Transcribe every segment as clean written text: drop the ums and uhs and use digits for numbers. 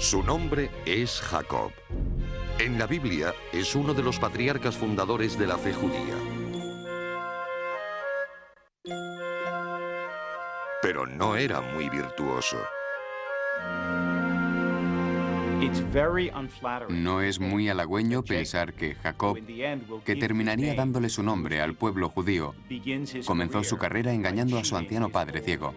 Su nombre es Jacob. En la Biblia es uno de los patriarcas fundadores de la fe judía. Pero no era muy virtuoso. No es muy halagüeño pensar que Jacob, que terminaría dándole su nombre al pueblo judío, comenzó su carrera engañando a su anciano padre ciego.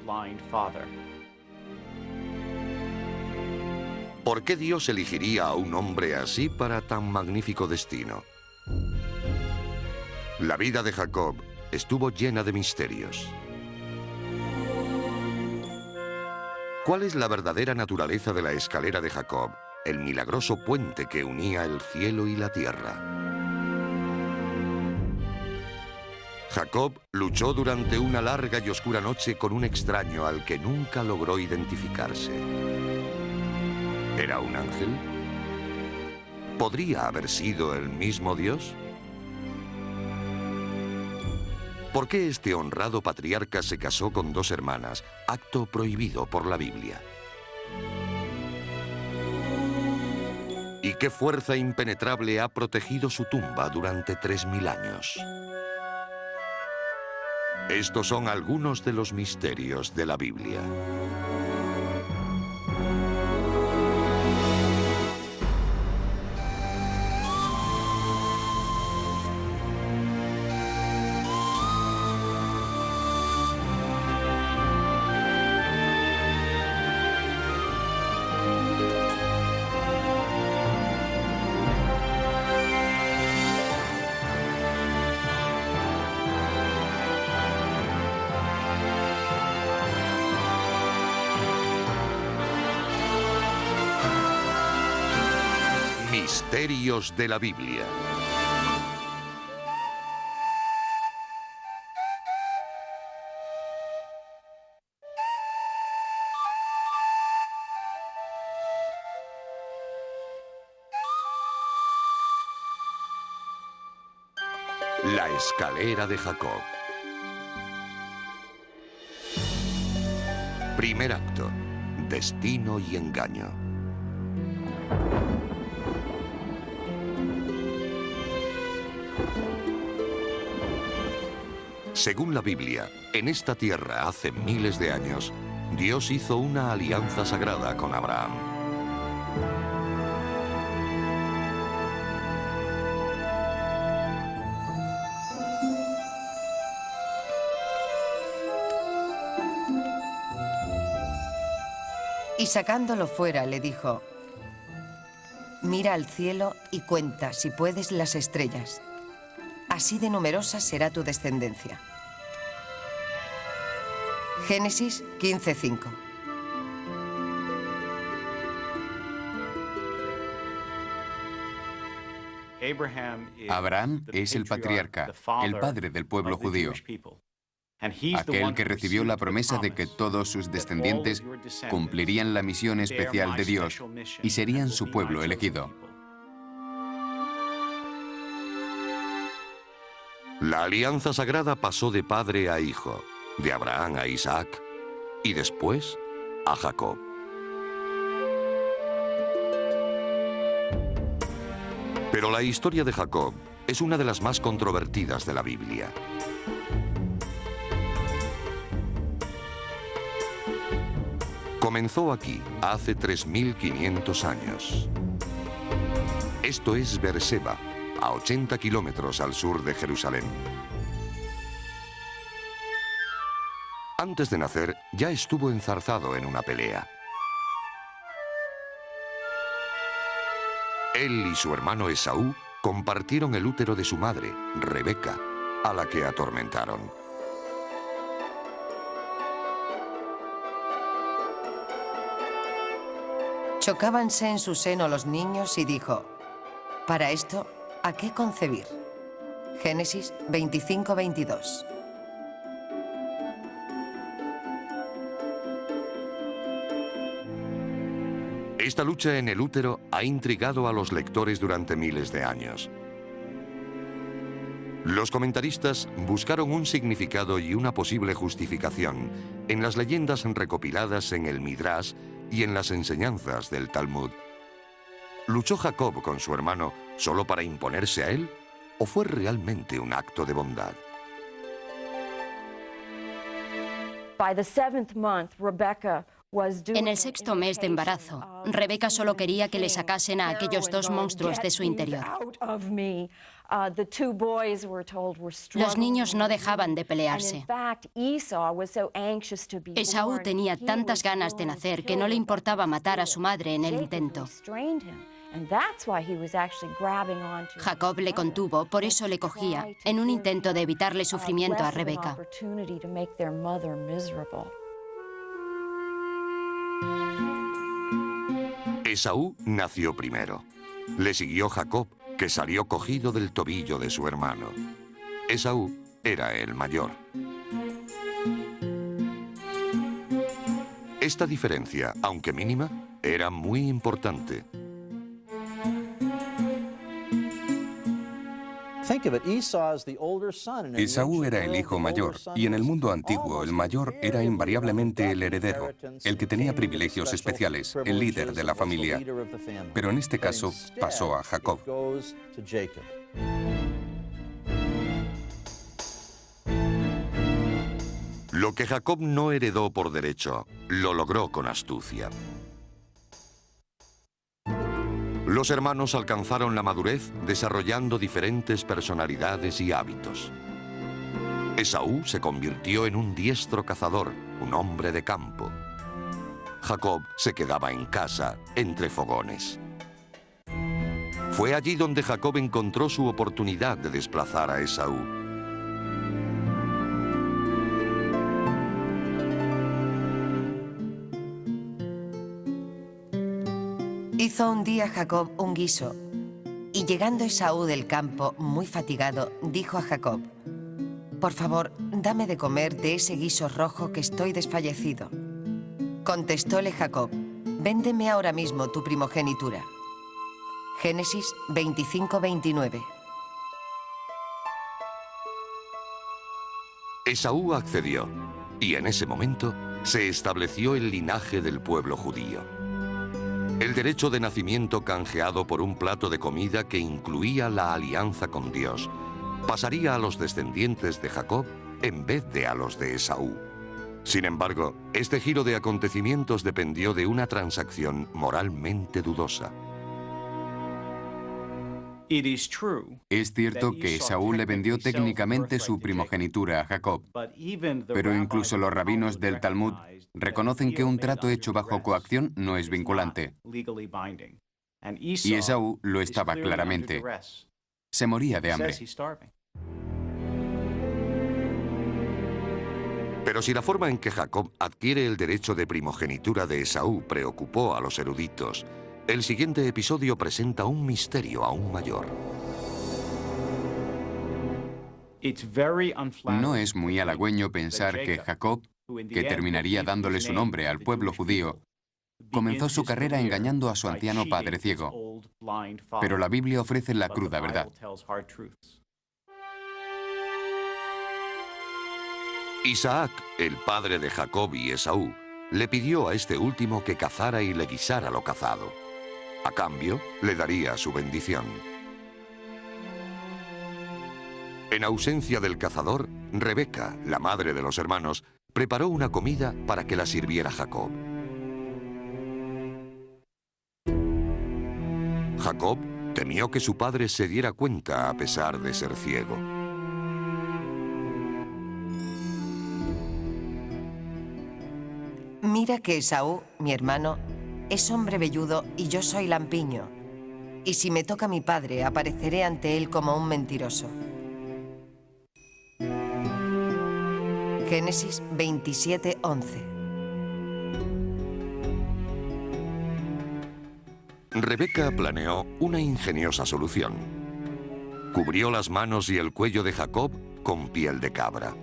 ¿Por qué Dios elegiría a un hombre así para tan magnífico destino? La vida de Jacob estuvo llena de misterios. ¿Cuál es la verdadera naturaleza de la escalera de Jacob, el milagroso puente que unía el cielo y la tierra? Jacob luchó durante una larga y oscura noche con un extraño al que nunca logró identificarse. ¿Era un ángel? ¿Podría haber sido el mismo Dios? ¿Por qué este honrado patriarca se casó con dos hermanas, acto prohibido por la Biblia? ¿Y qué fuerza impenetrable ha protegido su tumba durante 3000 años? Estos son algunos de los misterios de la Biblia. Misterios de la Biblia. La escalera de Jacob. Primer acto: destino y engaño. Según la Biblia, en esta tierra hace miles de años, Dios hizo una alianza sagrada con Abraham. Y sacándolo fuera, le dijo: mira al cielo y cuenta, si puedes, las estrellas. Así de numerosa será tu descendencia. Génesis 15:5. Abraham es el patriarca, el padre del pueblo judío, aquel que recibió la promesa de que todos sus descendientes cumplirían la misión especial de Dios y serían su pueblo elegido. La alianza sagrada pasó de padre a hijo, de Abraham a Isaac y después a Jacob. Pero la historia de Jacob es una de las más controvertidas de la Biblia. Comenzó aquí, hace 3500 años. Esto es Beerseba, a 80 kilómetros al sur de Jerusalén. Antes de nacer, ya estuvo enzarzado en una pelea. Él y su hermano Esaú compartieron el útero de su madre, Rebeca, a la que atormentaron. Chocábanse en su seno los niños y dijo: para esto, ¿a qué concebir? Génesis 25:22. Esta lucha en el útero ha intrigado a los lectores durante miles de años. Los comentaristas buscaron un significado y una posible justificación en las leyendas recopiladas en el Midrash y en las enseñanzas del Talmud. ¿Luchó Jacob con su hermano solo para imponerse a él o fue realmente un acto de bondad? En el 6º mes de embarazo, Rebeca solo quería que le sacasen a aquellos dos monstruos de su interior. Los niños no dejaban de pelearse. Esaú tenía tantas ganas de nacer que no le importaba matar a su madre en el intento. Jacob le contuvo, por eso le cogía, en un intento de evitarle sufrimiento a Rebeca. Esaú nació primero. Le siguió Jacob, que salió cogido del tobillo de su hermano. Esaú era el mayor. Esta diferencia, aunque mínima, era muy importante. Esaú era el hijo mayor, y en el mundo antiguo el mayor era invariablemente el heredero, el que tenía privilegios especiales, el líder de la familia. Pero en este caso pasó a Jacob. Lo que Jacob no heredó por derecho, lo logró con astucia. Los hermanos alcanzaron la madurez desarrollando diferentes personalidades y hábitos. Esaú se convirtió en un diestro cazador, un hombre de campo. Jacob se quedaba en casa, entre fogones. Fue allí donde Jacob encontró su oportunidad de desplazar a Esaú. Hizo un día Jacob un guiso, y llegando Esaú del campo, muy fatigado, dijo a Jacob: «Por favor, dame de comer de ese guiso rojo que estoy desfallecido». Contestóle Jacob: «Véndeme ahora mismo tu primogenitura». Génesis 25-29. Esaú accedió, y en ese momento se estableció el linaje del pueblo judío. El derecho de nacimiento canjeado por un plato de comida que incluía la alianza con Dios pasaría a los descendientes de Jacob en vez de a los de Esaú. Sin embargo, este giro de acontecimientos dependió de una transacción moralmente dudosa. Es cierto que Esaú le vendió técnicamente su primogenitura a Jacob, pero incluso los rabinos del Talmud reconocen que un trato hecho bajo coacción no es vinculante. Y Esaú lo estaba claramente. Se moría de hambre. Pero si la forma en que Jacob adquiere el derecho de primogenitura de Esaú preocupó a los eruditos, el siguiente episodio presenta un misterio aún mayor. No es muy halagüeño pensar que Jacob, que terminaría dándole su nombre al pueblo judío, comenzó su carrera engañando a su anciano padre ciego. Pero la Biblia ofrece la cruda verdad. Isaac, el padre de Jacob y Esaú, le pidió a este último que cazara y le guisara lo cazado. A cambio, le daría su bendición. En ausencia del cazador, Rebeca, la madre de los hermanos, preparó una comida para que la sirviera Jacob. Jacob temió que su padre se diera cuenta a pesar de ser ciego. Mira que Esaú, mi hermano, es hombre velludo y yo soy lampiño. Y si me toca mi padre, apareceré ante él como un mentiroso. Génesis 27:11. Rebeca planeó una ingeniosa solución. Cubrió las manos y el cuello de Jacob con piel de cabra.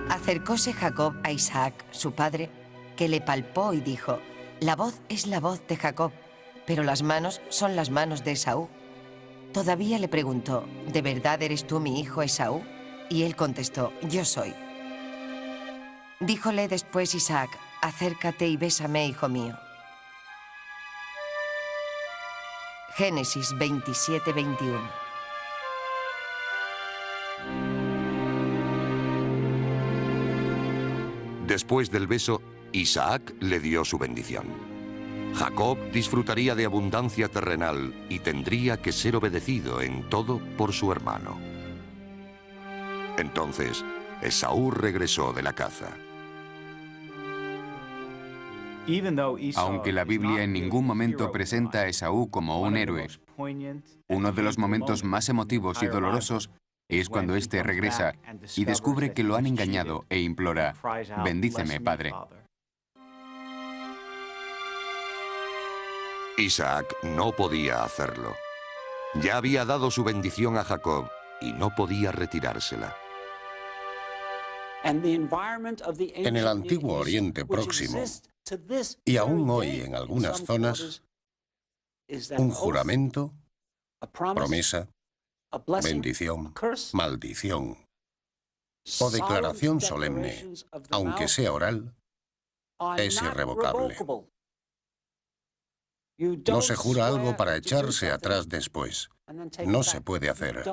Acercóse Jacob a Isaac, su padre, que le palpó y dijo: «La voz es la voz de Jacob, pero las manos son las manos de Esaú». Todavía le preguntó: «¿De verdad eres tú mi hijo Esaú?» Y él contestó: «Yo soy». Díjole después Isaac: acércate y bésame, hijo mío. Génesis 27-21. Después del beso, Isaac le dio su bendición. Jacob disfrutaría de abundancia terrenal y tendría que ser obedecido en todo por su hermano. Entonces, Esaú regresó de la caza. Aunque la Biblia en ningún momento presenta a Esaú como un héroe, uno de los momentos más emotivos y dolorosos es cuando éste regresa y descubre que lo han engañado e implora: «Bendíceme, Padre». Isaac no podía hacerlo. Ya había dado su bendición a Jacob y no podía retirársela. En el antiguo Oriente Próximo, y aún hoy en algunas zonas, un juramento, promesa, bendición, maldición o declaración solemne, aunque sea oral, es irrevocable. No se jura algo para echarse atrás después. No se puede hacer.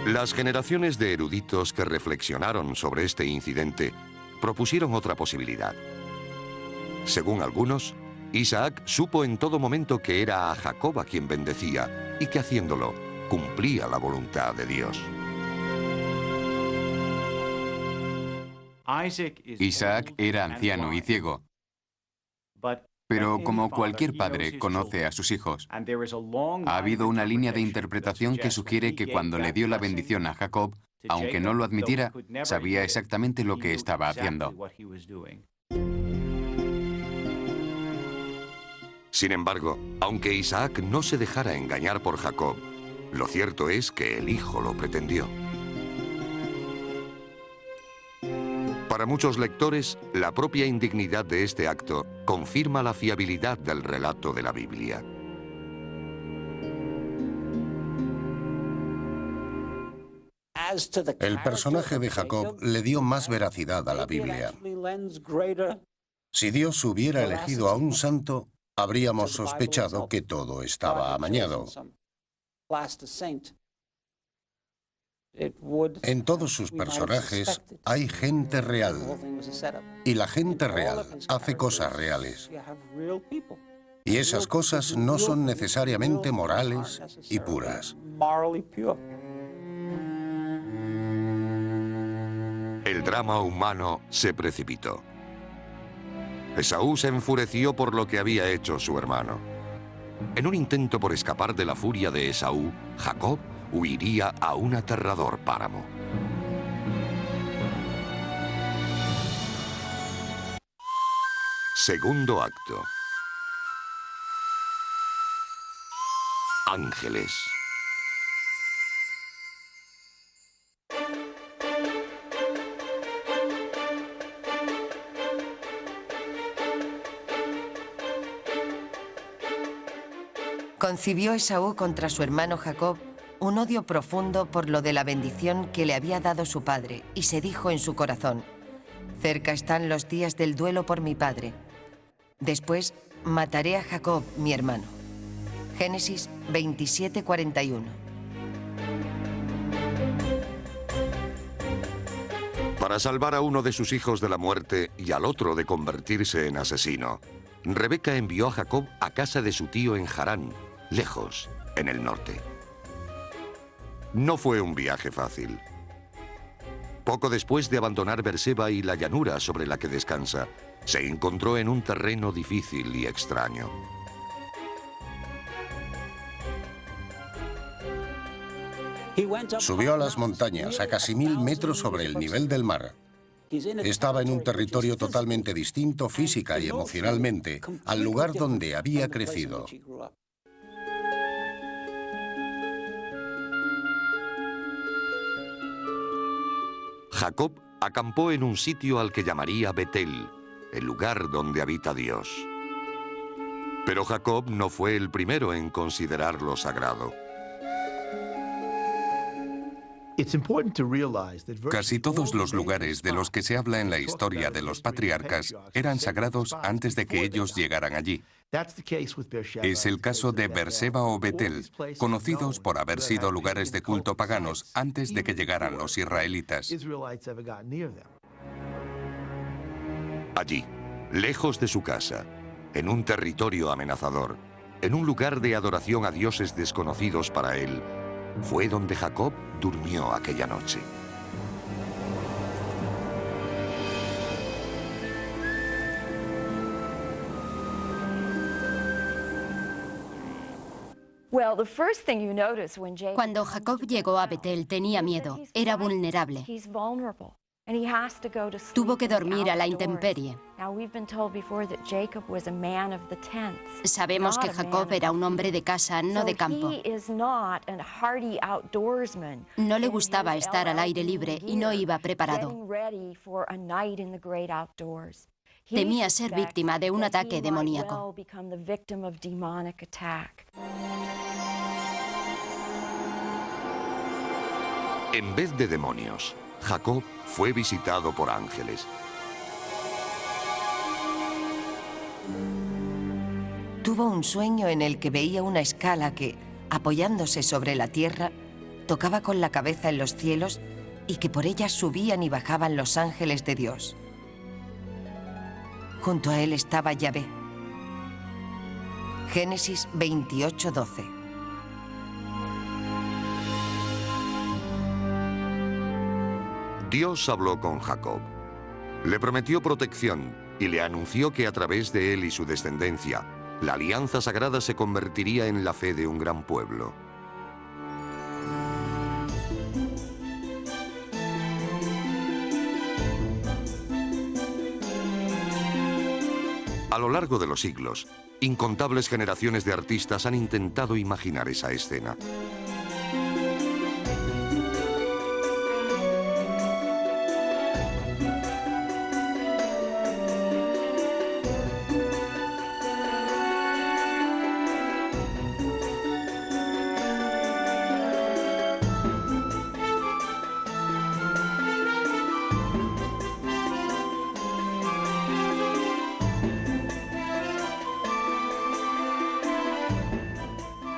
Las generaciones de eruditos que reflexionaron sobre este incidente propusieron otra posibilidad. Según algunos, Isaac supo en todo momento que era a Jacob a quien bendecía y que haciéndolo cumplía la voluntad de Dios. Isaac era anciano y ciego, pero como cualquier padre conoce a sus hijos. Ha habido una línea de interpretación que sugiere que cuando le dio la bendición a Jacob, aunque no lo admitiera, sabía exactamente lo que estaba haciendo. Sin embargo, aunque Isaac no se dejara engañar por Jacob, lo cierto es que el hijo lo pretendió. Para muchos lectores, la propia indignidad de este acto confirma la fiabilidad del relato de la Biblia. El personaje de Jacob le dio más veracidad a la Biblia. Si Dios hubiera elegido a un santo, habríamos sospechado que todo estaba amañado. En todos sus personajes hay gente real, y la gente real hace cosas reales. Y esas cosas no son necesariamente morales y puras. El drama humano se precipitó. Esaú se enfureció por lo que había hecho su hermano. En un intento por escapar de la furia de Esaú, Jacob huiría a un aterrador páramo. Segundo acto. Ángeles. Concibió Esaú contra su hermano Jacob un odio profundo por lo de la bendición que le había dado su padre, y se dijo en su corazón: cerca están los días del duelo por mi padre. Después mataré a Jacob, mi hermano. Génesis 27:41. Para salvar a uno de sus hijos de la muerte y al otro de convertirse en asesino, Rebeca envió a Jacob a casa de su tío en Harán, lejos, en el norte. No fue un viaje fácil. Poco después de abandonar Berseba y la llanura sobre la que descansa, se encontró en un terreno difícil y extraño. Subió a las montañas a casi 1000 metros sobre el nivel del mar. Estaba en un territorio totalmente distinto física y emocionalmente al lugar donde había crecido. Jacob acampó en un sitio al que llamaría Betel, el lugar donde habita Dios. Pero Jacob no fue el primero en considerarlo sagrado. Casi todos los lugares de los que se habla en la historia de los patriarcas eran sagrados antes de que ellos llegaran allí. Es el caso de Beerseba o Betel, conocidos por haber sido lugares de culto paganos antes de que llegaran los israelitas. Allí, lejos de su casa, en un territorio amenazador, en un lugar de adoración a dioses desconocidos para él, fue donde Jacob durmió aquella noche. Cuando Jacob llegó a Betel tenía miedo, era vulnerable. Tuvo que dormir a la intemperie. Sabemos que Jacob era un hombre de casa, no de campo. No le gustaba estar al aire libre y no iba preparado. Temía ser víctima de un ataque demoníaco. En vez de demonios, Jacob fue visitado por ángeles. Tuvo un sueño en el que veía una escala que, apoyándose sobre la tierra, tocaba con la cabeza en los cielos y que por ella subían y bajaban los ángeles de Dios. Junto a él estaba Yahvé. Génesis 28:12. Dios habló con Jacob. Le prometió protección y le anunció que a través de él y su descendencia, la alianza sagrada se convertiría en la fe de un gran pueblo. A lo largo de los siglos, incontables generaciones de artistas han intentado imaginar esa escena.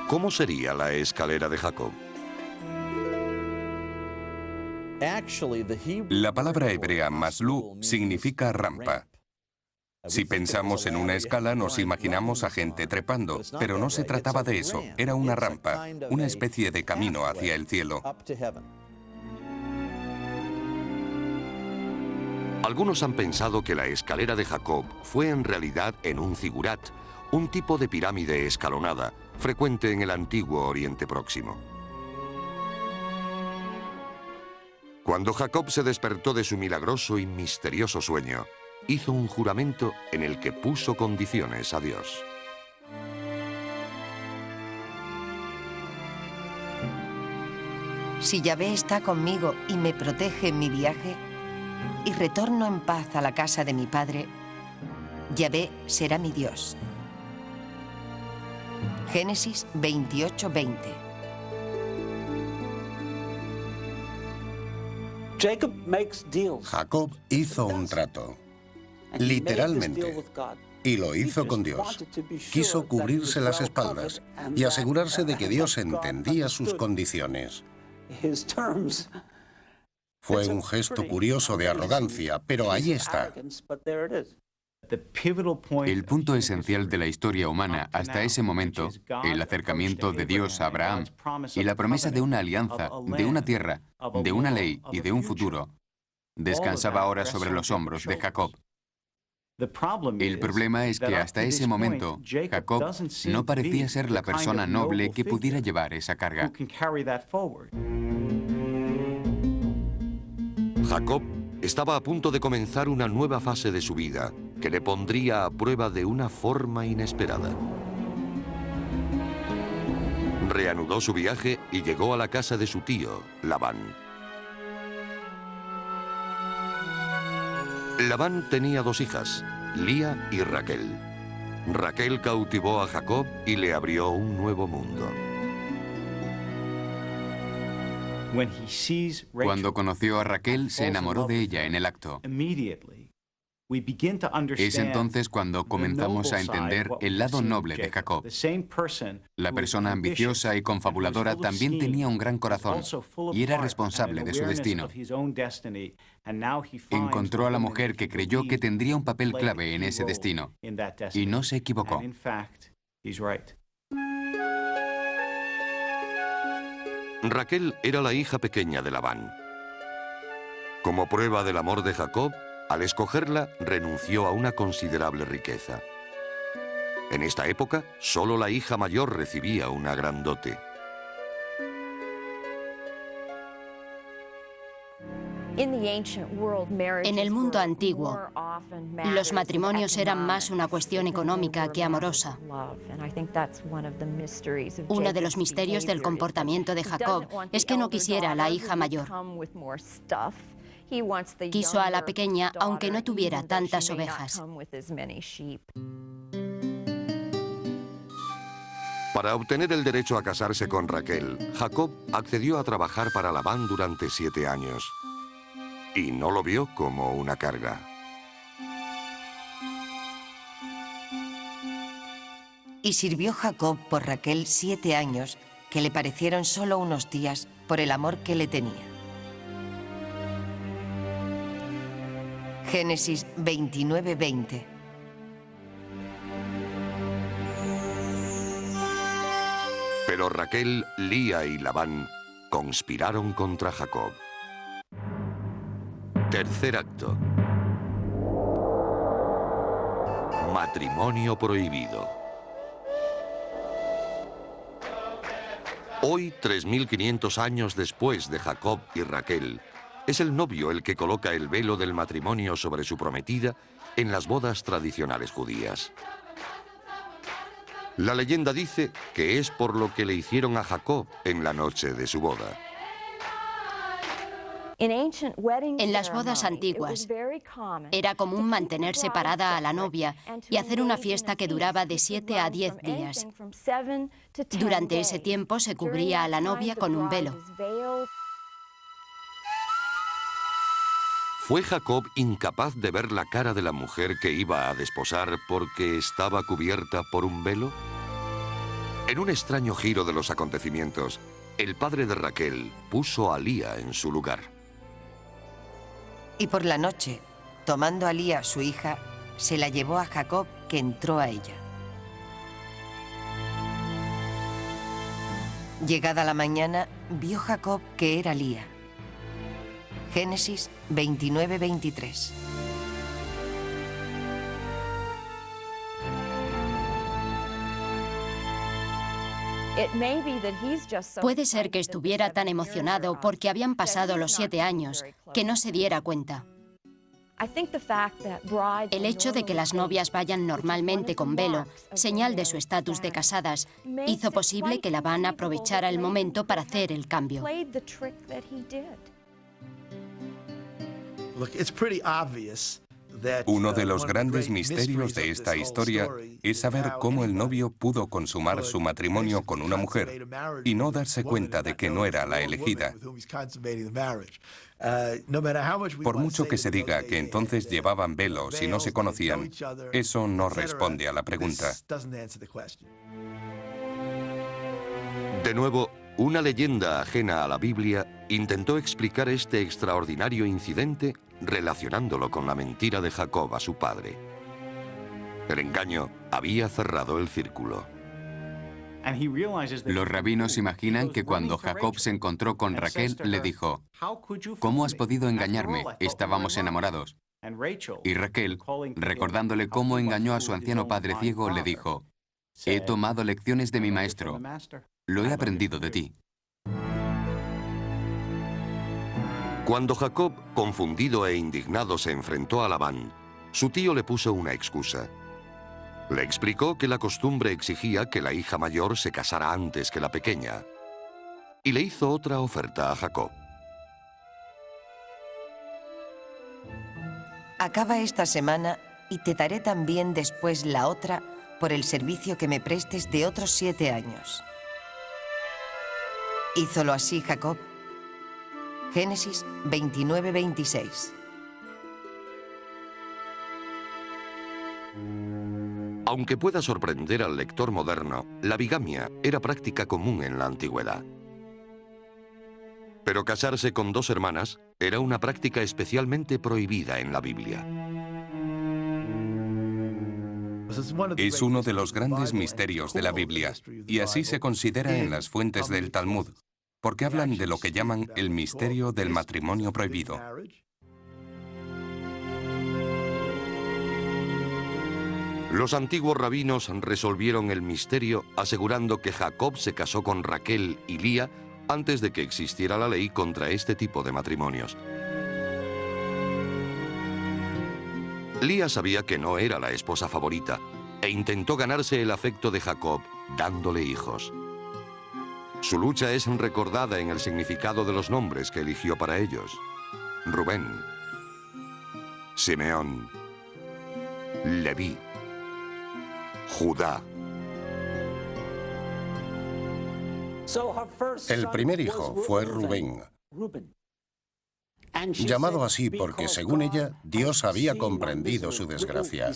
¿Cómo sería la escalera de Jacob? La palabra hebrea maslu significa rampa. Si pensamos en una escala, nos imaginamos a gente trepando, pero no se trataba de eso, era una rampa, una especie de camino hacia el cielo. Algunos han pensado que la escalera de Jacob fue en realidad en un zigurat, un tipo de pirámide escalonada, frecuente en el antiguo Oriente Próximo. Cuando Jacob se despertó de su milagroso y misterioso sueño, hizo un juramento en el que puso condiciones a Dios. Si Yahvé está conmigo y me protege en mi viaje, y retorno en paz a la casa de mi padre, Yahvé será mi Dios. Génesis 28:20. Jacob hizo un trato, literalmente, y lo hizo con Dios. Quiso cubrirse las espaldas y asegurarse de que Dios entendía sus condiciones. Fue un gesto curioso de arrogancia, pero ahí está. El punto esencial de la historia humana hasta ese momento, el acercamiento de Dios a Abraham y la promesa de una alianza, de una tierra, de una ley y de un futuro, descansaba ahora sobre los hombros de Jacob. El problema es que hasta ese momento, Jacob no parecía ser la persona noble que pudiera llevar esa carga. Jacob estaba a punto de comenzar una nueva fase de su vida que le pondría a prueba de una forma inesperada. Reanudó su viaje y llegó a la casa de su tío, Labán. Labán tenía dos hijas, Lía y Raquel. Raquel cautivó a Jacob y le abrió un nuevo mundo. Cuando conoció a Raquel, se enamoró de ella en el acto. Es entonces cuando comenzamos a entender el lado noble de Jacob. La persona ambiciosa y confabuladora también tenía un gran corazón y era responsable de su destino. Encontró a la mujer que creyó que tendría un papel clave en ese destino y no se equivocó. Raquel era la hija pequeña de Labán. Como prueba del amor de Jacob, al escogerla, renunció a una considerable riqueza. En esta época, solo la hija mayor recibía una gran dote. En el mundo antiguo, los matrimonios eran más una cuestión económica que amorosa. Uno de los misterios del comportamiento de Jacob es que no quisiera a la hija mayor. Quiso a la pequeña aunque no tuviera tantas ovejas. Para obtener el derecho a casarse con Raquel, Jacob accedió a trabajar para Labán durante 7 años. Y no lo vio como una carga. Y sirvió Jacob por Raquel 7 años, que le parecieron solo unos días por el amor que le tenía. Génesis 29:20. Pero Raquel, Lía y Labán conspiraron contra Jacob. Tercer acto. Matrimonio prohibido. Hoy, 3.500 años después de Jacob y Raquel, es el novio el que coloca el velo del matrimonio sobre su prometida en las bodas tradicionales judías. La leyenda dice que es por lo que le hicieron a Jacob en la noche de su boda. En las bodas antiguas, era común mantener separada a la novia y hacer una fiesta que duraba de 7 a 10 días. Durante ese tiempo se cubría a la novia con un velo. ¿Fue Jacob incapaz de ver la cara de la mujer que iba a desposar porque estaba cubierta por un velo? En un extraño giro de los acontecimientos, el padre de Raquel puso a Lía en su lugar. Y por la noche, tomando a Lía, su hija, se la llevó a Jacob, que entró a ella. Llegada la mañana, vio Jacob que era Lía. Génesis 29:23. Puede ser que estuviera tan emocionado porque habían pasado los 7 años, que no se diera cuenta. El hecho de que las novias vayan normalmente con velo, señal de su estatus de casadas, hizo posible que Labán aprovechara el momento para hacer el cambio. Uno de los grandes misterios de esta historia es saber cómo el novio pudo consumar su matrimonio con una mujer y no darse cuenta de que no era la elegida. Por mucho que se diga que entonces llevaban velos y no se conocían, eso no responde a la pregunta. De nuevo, una leyenda ajena a la Biblia intentó explicar este extraordinario incidente relacionándolo con la mentira de Jacob a su padre. El engaño había cerrado el círculo. Los rabinos imaginan que cuando Jacob se encontró con Raquel, le dijo: ¿Cómo has podido engañarme? Estábamos enamorados. Y Raquel, recordándole cómo engañó a su anciano padre ciego, le dijo: he tomado lecciones de mi maestro. Lo he aprendido de ti. Cuando Jacob, confundido e indignado, se enfrentó a Labán, su tío le puso una excusa. Le explicó que la costumbre exigía que la hija mayor se casara antes que la pequeña, y le hizo otra oferta a Jacob. Acaba esta semana y te daré también después la otra por el servicio que me prestes de otros 7 años. Hízolo así Jacob, Génesis 29-26. Aunque pueda sorprender al lector moderno, la bigamia era práctica común en la antigüedad. Pero casarse con dos hermanas era una práctica especialmente prohibida en la Biblia. Es uno de los grandes misterios de la Biblia, y así se considera en las fuentes del Talmud, porque hablan de lo que llaman el misterio del matrimonio prohibido. Los antiguos rabinos resolvieron el misterio asegurando que Jacob se casó con Raquel y Lía antes de que existiera la ley contra este tipo de matrimonios. Lía sabía que no era la esposa favorita e intentó ganarse el afecto de Jacob dándole hijos. Su lucha es recordada en el significado de los nombres que eligió para ellos: Rubén, Simeón, Leví, Judá. El primer hijo fue Rubén, llamado así porque, según ella, Dios había comprendido su desgracia.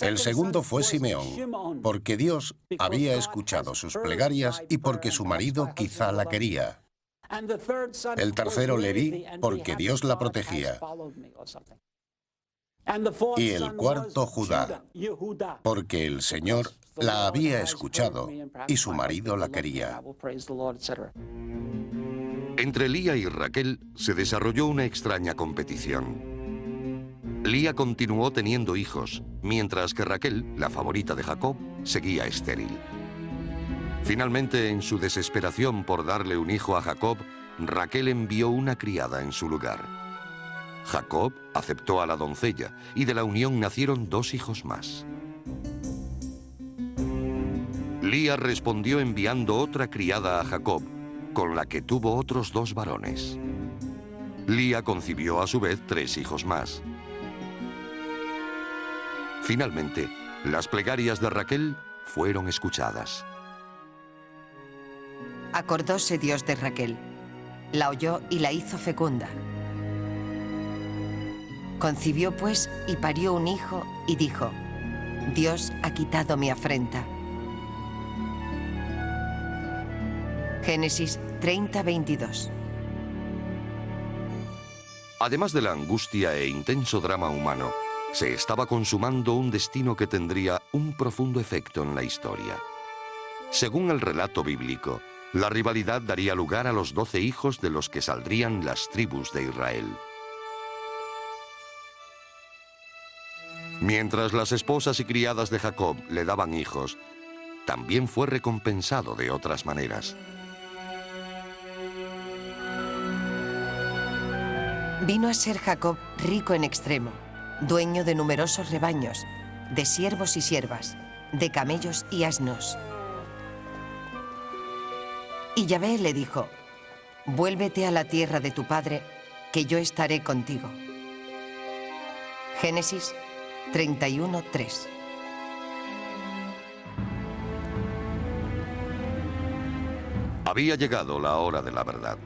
El segundo fue Simeón, porque Dios había escuchado sus plegarias y porque su marido quizá la quería. El tercero, Leví, porque Dios la protegía. Y el cuarto, Judá, porque el Señor la había escuchado y su marido la quería. Entre Lía y Raquel se desarrolló una extraña competición. Lía continuó teniendo hijos, mientras que Raquel, la favorita de Jacob, seguía estéril. Finalmente, en su desesperación por darle un hijo a Jacob, Raquel envió una criada en su lugar. Jacob aceptó a la doncella y de la unión nacieron dos hijos más. Lía respondió enviando otra criada a Jacob, con la que tuvo otros dos varones. Lía concibió a su vez tres hijos más. Finalmente, las plegarias de Raquel fueron escuchadas. Acordóse Dios de Raquel, la oyó y la hizo fecunda. Concibió pues y parió un hijo y dijo: Dios ha quitado mi afrenta. Génesis 30-22. Además de la angustia e intenso drama humano, se estaba consumando un destino que tendría un profundo efecto en la historia. Según el relato bíblico, la rivalidad daría lugar a los 12 hijos de los que saldrían las tribus de Israel. Mientras las esposas y criadas de Jacob le daban hijos, también fue recompensado de otras maneras. Vino a ser Jacob rico en extremo, dueño de numerosos rebaños, de siervos y siervas, de camellos y asnos. Y Yahvé le dijo: vuélvete a la tierra de tu padre, que yo estaré contigo. Génesis 31:3. Había llegado la hora de la verdad.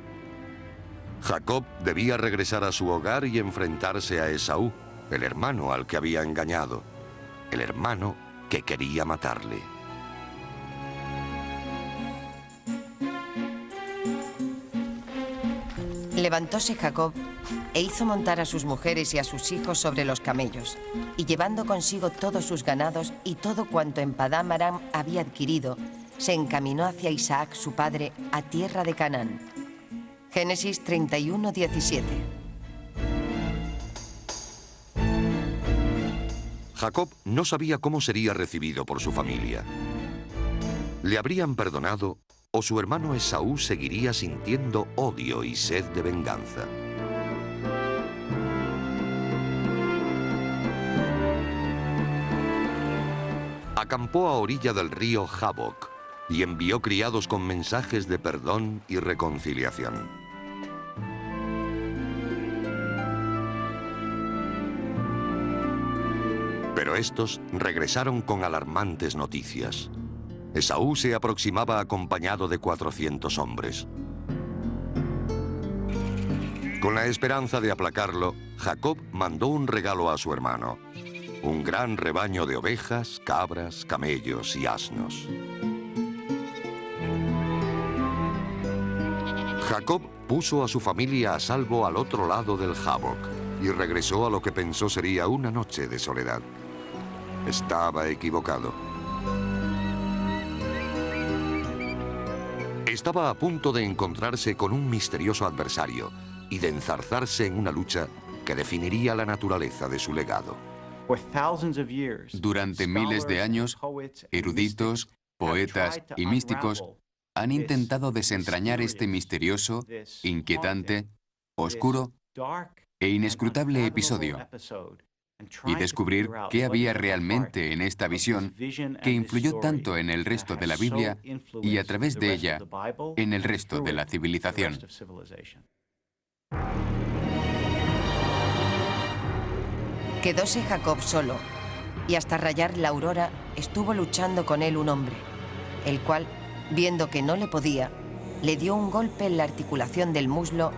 Jacob debía regresar a su hogar y enfrentarse a Esaú, el hermano al que había engañado, el hermano que quería matarle. Levantóse Jacob e hizo montar a sus mujeres y a sus hijos sobre los camellos, y llevando consigo todos sus ganados y todo cuanto en Padán Aram había adquirido, se encaminó hacia Isaac su padre a tierra de Canaán. Génesis 31:17. Jacob no sabía cómo sería recibido por su familia. ¿Le habrían perdonado o su hermano Esaú seguiría sintiendo odio y sed de venganza? Acampó a orilla del río Jaboc y envió criados con mensajes de perdón y reconciliación. Pero estos regresaron con alarmantes noticias. Esaú se aproximaba acompañado de 400 hombres. Con la esperanza de aplacarlo, Jacob mandó un regalo a su hermano: un gran rebaño de ovejas, cabras, camellos y asnos. Jacob puso a su familia a salvo al otro lado del Jabbok y regresó a lo que pensó sería una noche de soledad. Estaba equivocado. Estaba a punto de encontrarse con un misterioso adversario y de enzarzarse en una lucha que definiría la naturaleza de su legado. Durante miles de años, eruditos, poetas y místicos han intentado desentrañar este misterioso, inquietante, oscuro e inescrutable episodio y descubrir qué había realmente en esta visión que influyó tanto en el resto de la Biblia y a través de ella en el resto de la civilización. Quedóse Jacob solo, y hasta rayar la aurora estuvo luchando con él un hombre, el cual, viendo que no le podía, le dio un golpe en la articulación del muslo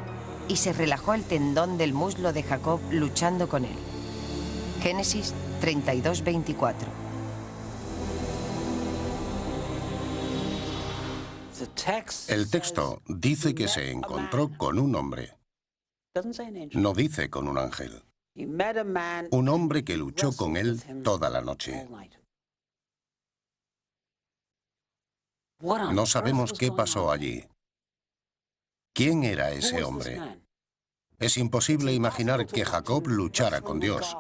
y se relajó el tendón del muslo de Jacob luchando con él. Génesis 32:24. El texto dice que se encontró con un hombre. No dice con un ángel. Un hombre que luchó con él toda la noche. No sabemos qué pasó allí. ¿Quién era ese hombre? Es imposible imaginar que Jacob luchara con Dios.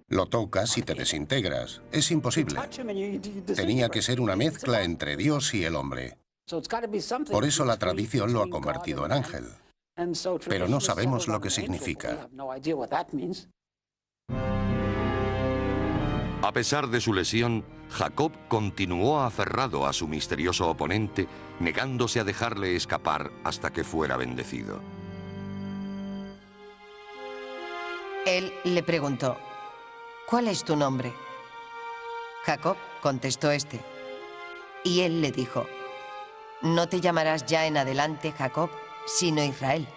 Lo tocas y te desintegras. Es imposible. Tenía que ser una mezcla entre Dios y el hombre. Por eso la tradición lo ha convertido en ángel. Pero no sabemos lo que significa. A pesar de su lesión, Jacob continuó aferrado a su misterioso oponente, negándose a dejarle escapar hasta que fuera bendecido. Él le preguntó: ¿cuál es tu nombre? Jacob, contestó este. Y él le dijo: no te llamarás ya en adelante Jacob, sino Israel,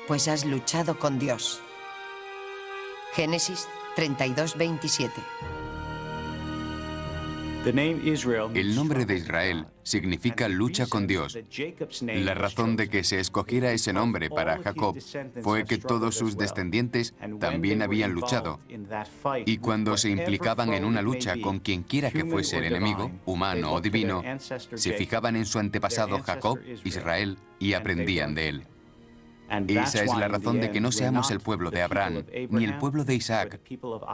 pues has luchado con Dios. Génesis 32:27. El nombre de Israel significa lucha con Dios. La razón de que se escogiera ese nombre para Jacob fue que todos sus descendientes también habían luchado. Y cuando se implicaban en una lucha con quien quiera que fuese el enemigo, humano o divino, se fijaban en su antepasado Jacob, Israel, y aprendían de él. Esa es la razón de que no seamos el pueblo de Abraham, ni el pueblo de Isaac,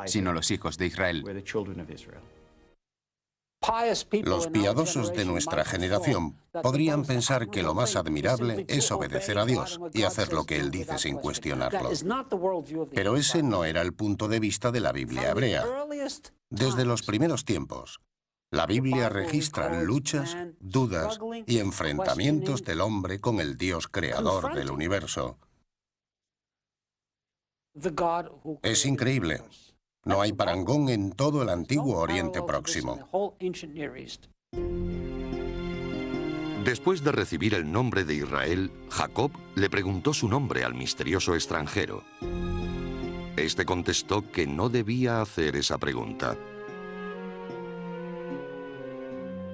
sino los hijos de Israel. Los piadosos de nuestra generación podrían pensar que lo más admirable es obedecer a Dios y hacer lo que Él dice sin cuestionarlo. Pero ese no era el punto de vista de la Biblia hebrea. Desde los primeros tiempos, la Biblia registra luchas, dudas y enfrentamientos del hombre con el Dios creador del universo. Es increíble. No hay parangón en todo el antiguo Oriente Próximo. Después de recibir el nombre de Israel, Jacob le preguntó su nombre al misterioso extranjero. Este contestó que no debía hacer esa pregunta.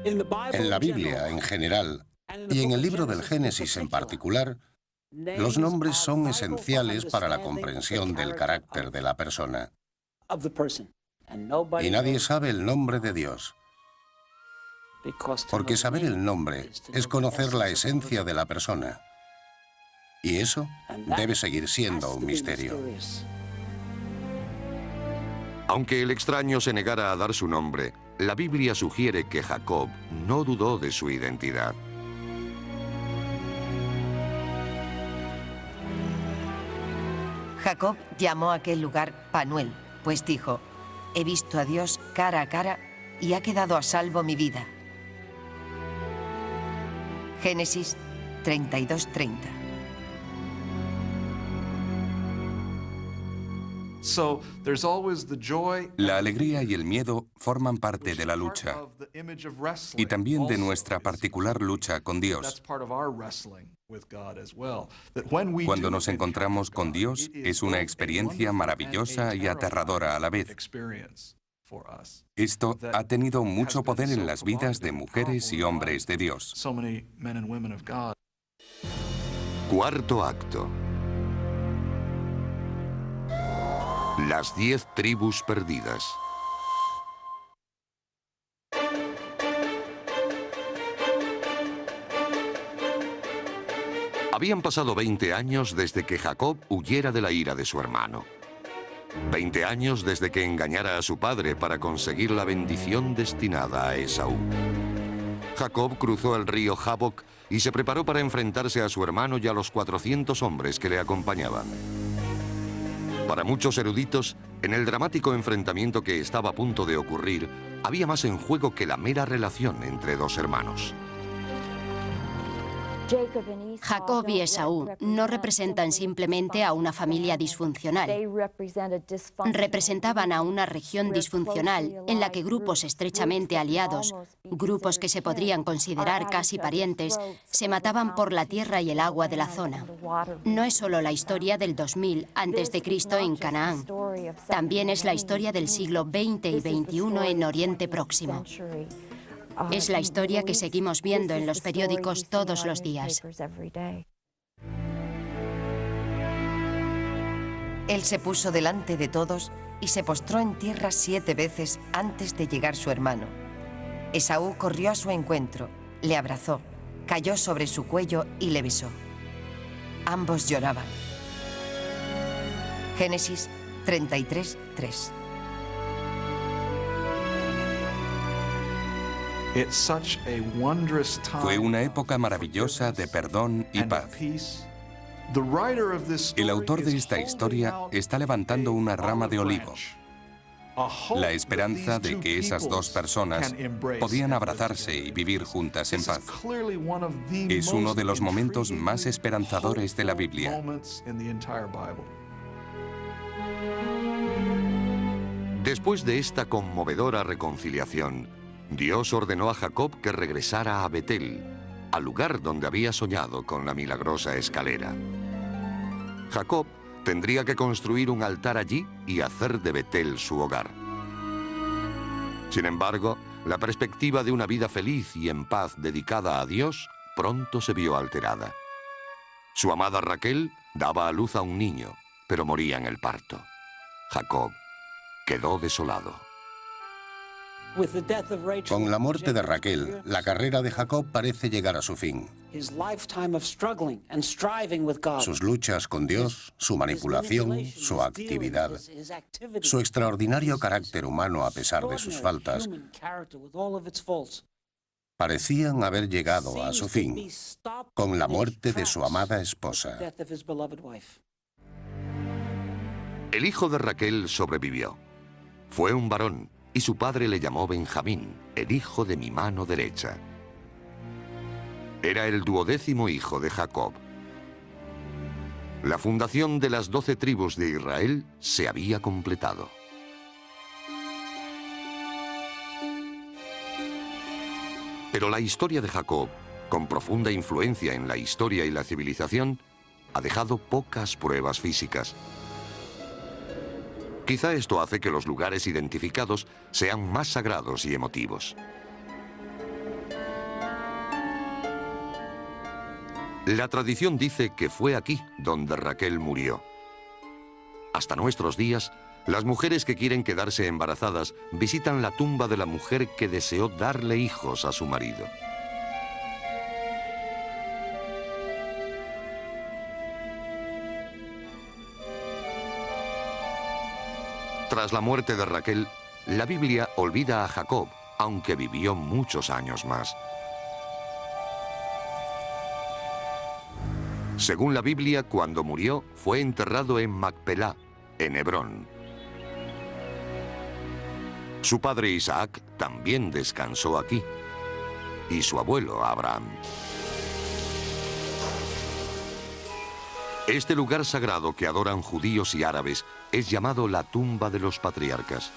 En la Biblia en general, y en el libro del Génesis en particular, los nombres son esenciales para la comprensión del carácter de la persona. Y nadie sabe el nombre de Dios, porque saber el nombre es conocer la esencia de la persona. Y eso debe seguir siendo un misterio. Aunque el extraño se negara a dar su nombre, la Biblia sugiere que Jacob no dudó de su identidad. Jacob llamó a aquel lugar Panuel, pues dijo: he visto a Dios cara a cara y ha quedado a salvo mi vida. Génesis 32:30. La alegría y el miedo forman parte de la lucha y también de nuestra particular lucha con Dios. Cuando nos encontramos con Dios, es una experiencia maravillosa y aterradora a la vez. Esto ha tenido mucho poder en las vidas de mujeres y hombres de Dios. Cuarto acto. Las 10 tribus perdidas. Habían pasado 20 años desde que Jacob huyera de la ira de su hermano. 20 años desde que engañara a su padre para conseguir la bendición destinada a Esaú. Jacob cruzó el río Jaboc y se preparó para enfrentarse a su hermano y a los 400 hombres que le acompañaban. Para muchos eruditos, en el dramático enfrentamiento que estaba a punto de ocurrir, había más en juego que la mera relación entre dos hermanos. Jacob y Esaú no representan simplemente a una familia disfuncional. Representaban a una región disfuncional en la que grupos estrechamente aliados, grupos que se podrían considerar casi parientes, se mataban por la tierra y el agua de la zona. No es solo la historia del 2000 a.C. en Canaán, también es la historia del siglo XX y XXI en Oriente Próximo. Es la historia que seguimos viendo en los periódicos todos los días. Él se puso delante de todos y se postró en tierra 7 veces antes de llegar su hermano. Esaú corrió a su encuentro, le abrazó, cayó sobre su cuello y le besó. Ambos lloraban. Génesis 33:3. Fue una época maravillosa de perdón y paz. El autor de esta historia está levantando una rama de olivo, la esperanza de que esas dos personas podían abrazarse y vivir juntas en paz. Es uno de los momentos más esperanzadores de la Biblia. Después de esta conmovedora reconciliación, Dios ordenó a Jacob que regresara a Betel, al lugar donde había soñado con la milagrosa escalera. Jacob tendría que construir un altar allí y hacer de Betel su hogar. Sin embargo, la perspectiva de una vida feliz y en paz dedicada a Dios pronto se vio alterada. Su amada Raquel daba a luz a un niño, pero moría en el parto. Jacob quedó desolado. Con la muerte de Raquel, la carrera de Jacob parece llegar a su fin. Sus luchas con Dios, su manipulación, su actividad, su extraordinario carácter humano a pesar de sus faltas, parecían haber llegado a su fin con la muerte de su amada esposa. El hijo de Raquel sobrevivió. Fue un varón, y su padre le llamó Benjamín, el hijo de mi mano derecha. Era el 12º hijo de Jacob. La fundación de las 12 tribus de Israel se había completado. Pero la historia de Jacob, con profunda influencia en la historia y la civilización, ha dejado pocas pruebas físicas. Quizá esto hace que los lugares identificados sean más sagrados y emotivos. La tradición dice que fue aquí donde Raquel murió. Hasta nuestros días, las mujeres que quieren quedarse embarazadas visitan la tumba de la mujer que deseó darle hijos a su marido. Tras la muerte de Raquel, la Biblia olvida a Jacob, aunque vivió muchos años más. Según la Biblia, cuando murió, fue enterrado en Macpelá, en Hebrón. Su padre Isaac también descansó aquí, y su abuelo Abraham. Este lugar sagrado que adoran judíos y árabes es llamado la tumba de los patriarcas.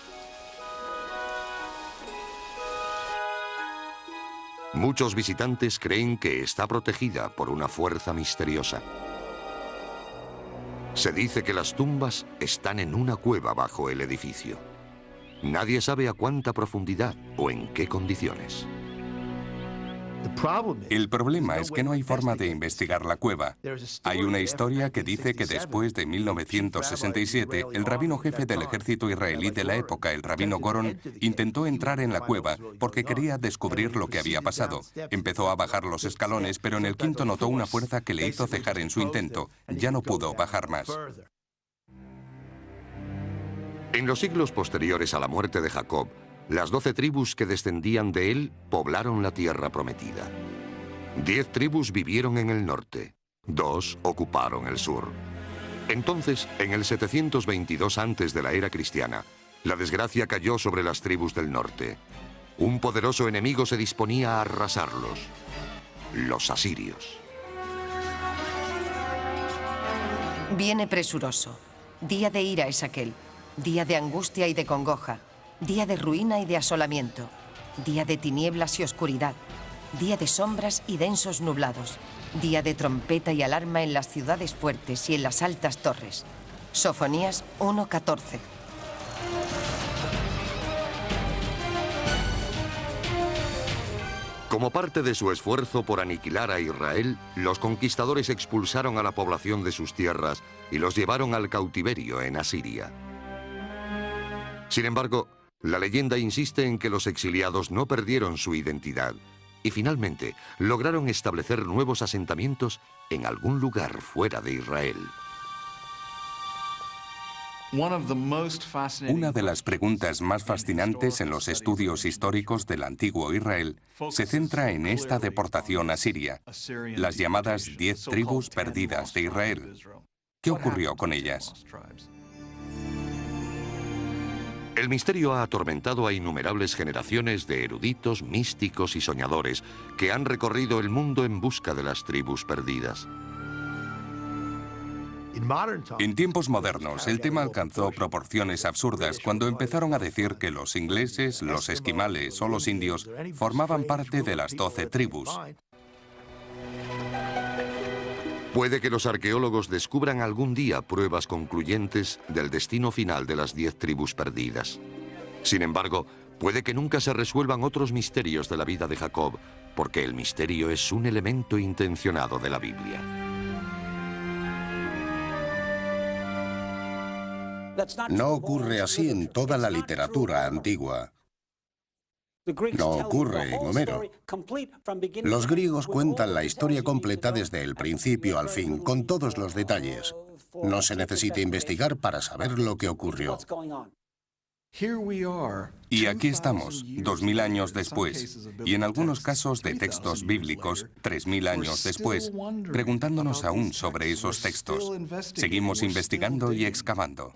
Muchos visitantes creen que está protegida por una fuerza misteriosa. Se dice que las tumbas están en una cueva bajo el edificio. Nadie sabe a cuánta profundidad o en qué condiciones. El problema es que no hay forma de investigar la cueva. Hay una historia que dice que después de 1967, el rabino jefe del ejército israelí de la época, el rabino Goron, intentó entrar en la cueva porque quería descubrir lo que había pasado. Empezó a bajar los escalones, pero en el quinto notó una fuerza que le hizo cejar en su intento. Ya no pudo bajar más. En los siglos posteriores a la muerte de Jacob, las 12 tribus que descendían de él poblaron la tierra prometida. 10 tribus vivieron en el norte, 2 ocuparon el sur. Entonces, en el 722 antes de la era cristiana, la desgracia cayó sobre las tribus del norte. Un poderoso enemigo se disponía a arrasarlos: los asirios. Viene presuroso. Día de ira es aquel. Día de angustia y de congoja. Día de ruina y de asolamiento. Día de tinieblas y oscuridad. Día de sombras y densos nublados. Día de trompeta y alarma en las ciudades fuertes y en las altas torres. Sofonías 1:14. Como parte de su esfuerzo por aniquilar a Israel, los conquistadores expulsaron a la población de sus tierras y los llevaron al cautiverio en Asiria. Sin embargo, la leyenda insiste en que los exiliados no perdieron su identidad y finalmente lograron establecer nuevos asentamientos en algún lugar fuera de Israel. Una de las preguntas más fascinantes en los estudios históricos del antiguo Israel se centra en esta deportación a Siria, las llamadas 10 tribus perdidas de Israel. ¿Qué ocurrió con ellas? El misterio ha atormentado a innumerables generaciones de eruditos, místicos y soñadores que han recorrido el mundo en busca de las tribus perdidas. En tiempos modernos, el tema alcanzó proporciones absurdas cuando empezaron a decir que los ingleses, los esquimales o los indios formaban parte de las 12 tribus. Puede que los arqueólogos descubran algún día pruebas concluyentes del destino final de las 10 tribus perdidas. Sin embargo, puede que nunca se resuelvan otros misterios de la vida de Jacob, porque el misterio es un elemento intencionado de la Biblia. No ocurre así en toda la literatura antigua. No ocurre en Homero. Los griegos cuentan la historia completa desde el principio al fin, con todos los detalles. No se necesita investigar para saber lo que ocurrió. Y aquí estamos, 2000 años después, y en algunos casos de textos bíblicos, 3000 años después, preguntándonos aún sobre esos textos. Seguimos investigando y excavando.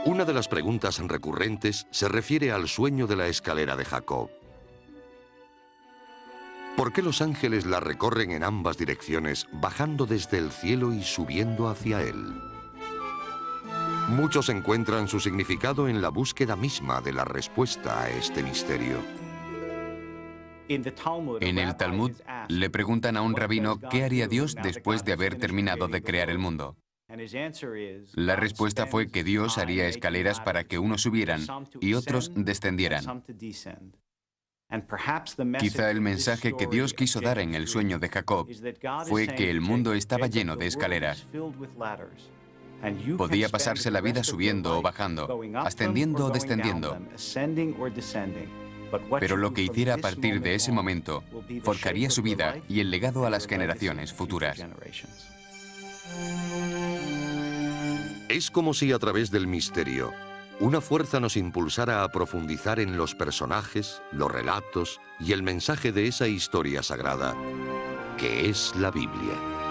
Una de las preguntas recurrentes se refiere al sueño de la escalera de Jacob. ¿Por qué los ángeles la recorren en ambas direcciones, bajando desde el cielo y subiendo hacia él? Muchos encuentran su significado en la búsqueda misma de la respuesta a este misterio. En el Talmud le preguntan a un rabino qué haría Dios después de haber terminado de crear el mundo. La respuesta fue que Dios haría escaleras para que unos subieran y otros descendieran. Quizá el mensaje que Dios quiso dar en el sueño de Jacob fue que el mundo estaba lleno de escaleras. Podía pasarse la vida subiendo o bajando, ascendiendo o descendiendo. Pero lo que hiciera a partir de ese momento forjaría su vida y el legado a las generaciones futuras. Es como si a través del misterio, una fuerza nos impulsara a profundizar en los personajes, los relatos y el mensaje de esa historia sagrada, que es la Biblia.